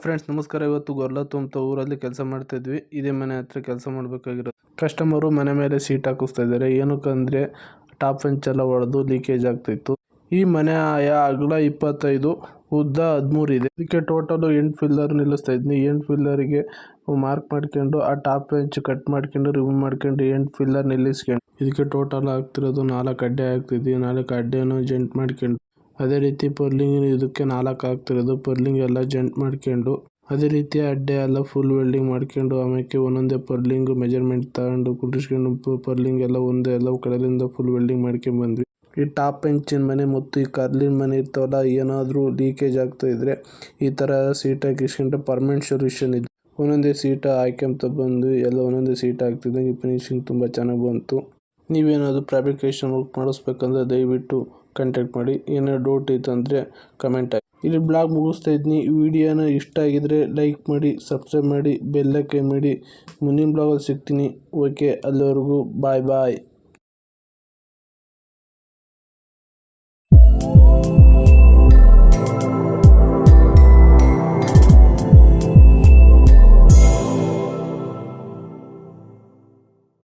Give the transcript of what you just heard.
Friends ನಮಸ್ಕಾರ. ಇವತ್ತು ಗೊರ್ಲತ್ತು ಅಂತ ಊರಲ್ಲಿ ಕೆಲಸ ಮಾಡ್ತಾ ಇದ್ವಿ. ಇದೇ ಮನೆ ಹತ್ರ ಕೆಲಸ ಮಾಡಬೇಕಾಗಿರೋದು. ಕಸ್ಟಮರು ಮನೆ ಮೇಲೆ ಸೀಟ್ ಹಾಕಿಸ್ತಾ ಇದ್ದಾರೆ. ಏನಕ್ಕಂದ್ರೆ ಟಾಪ್ ಬೆಂಚ್ ಎಲ್ಲ ಹೊಡೆದು ಲೀಕೇಜ್ ಆಗ್ತಿತ್ತು. ಈ ಮನೆ ಅಗಲ 25, ಉದ್ದ 13 ಇದೆ. ಇದಕ್ಕೆ ಟೋಟಲ್ 8 ಫಿಲ್ಲರ್ ನಿಲ್ಲಿಸ್ತಾ ಇದ್ನಿ. 8 ಫಿಲ್ಲರ್ಗೆ ಮಾರ್ಕ್ ಮಾಡ್ಕೊಂಡು ಆ ಟಾಪ್ ಬೆಂಚ್ ಕಟ್ ಮಾಡ್ಕೊಂಡು ರಿಮೂವ್ ಮಾಡ್ಕೊಂಡು 8 ಫಿಲ್ಲರ್ ನಿಲ್ಲಿಸ್ಕೊಂಡು ಇದಕ್ಕೆ ಟೋಟಲ್ ಆಗ್ತಿರೋದು 4 ಅಡ್ಡೆ ಆಗ್ತಿದ್ವಿ. 4 ಅಡ್ಡೆನೂ ಜಂಟ್ ಮಾಡ್ಕೊಂಡು ಅದೇ ರೀತಿ ಪರ್ಲಿಂಗ್ ಇದಕ್ಕೆ 4 ಆಗ್ತಿರೋದು. ಪರ್ಲಿಂಗ್ ಎಲ್ಲ ಜಂಟ್ ಮಾಡ್ಕೊಂಡು ಅದೇ ರೀತಿ ಅಡ್ಡೆ ಎಲ್ಲ ಫುಲ್ ವೆಲ್ಡಿಂಗ್ ಮಾಡ್ಕೊಂಡು ಆಮೇಲೆ ಒಂದೊಂದೇ ಪರ್ಲಿಂಗ್ ಮೆಜರ್ಮೆಂಟ್ ತಗೊಂಡು ಕುಂಟಿಸ್ಕೊಂಡು ಪರ್ಲಿಂಗ್ ಎಲ್ಲ ಒಂದೇ ಎಲ್ಲ ಕಡೆಯಿಂದ ಫುಲ್ ವೆಲ್ಡಿಂಗ್ ಮಾಡ್ಕೊಂಡು ಬಂದ್ವಿ. ಈ ಟಾಪ್ ಬೆಂಚಿನ ಮನೆ ಮತ್ತು ಈ ಕರ್ಲಿನ ಮನೆ ಇರ್ತಾವಲ್ಲ, ಏನಾದರೂ ಲೀಕೇಜ್ ಆಗ್ತಾ ಇದ್ರೆ ಈ ಥರ ಸೀಟ್ ಹಾಕಿಸ್ಕೊಂಡ್ರೆ ಪರ್ಮನೆಂಟ್ ಸೊಲ್ಯೂಷನ್ ಇದೆ. ಒಂದೊಂದೇ ಸೀಟ್ ಹಾಕ್ಯಂತ ಬಂದು ಎಲ್ಲ ಒಂದೊಂದೇ ಸೀಟ್ ಹಾಕ್ತಿದ್ದಂಗೆ ಫಿನಿಶಿಂಗ್ ತುಂಬ ಚೆನ್ನಾಗಿ ಬಂತು. ನೀವೇನಾದರೂ ಫ್ಯಾಬ್ರಿಕೇಶನ್ ವರ್ಕ್ ಮಾಡಿಸ್ಬೇಕಂದ್ರೆ ದಯವಿಟ್ಟು ಕಾಂಟ್ಯಾಕ್ಟ್ ಮಾಡಿ. ಏನಾದ್ರು ಡೌಟ್ ಇತ್ತಂದರೆ ಕಮೆಂಟ್ ಆಗಿ. ಇಲ್ಲಿ ಬ್ಲಾಗ್ ಮುಗಿಸ್ತಾ ಇದ್ದೀನಿ. ಈ ವಿಡಿಯೋನ ಇಷ್ಟ ಆಗಿದ್ರೆ ಲೈಕ್ ಮಾಡಿ, ಸಬ್ಸ್ಕ್ರೈಬ್ ಮಾಡಿ, ಬೆಲ್ ಐಕಾನ್ ಮಾಡಿ. ಮುಂದಿನ ಬ್ಲಾಗಲ್ಲಿ ಸಿಗ್ತೀನಿ. ಓಕೆ, ಅಲ್ಲಿವರೆಗೂ ಬಾಯ್.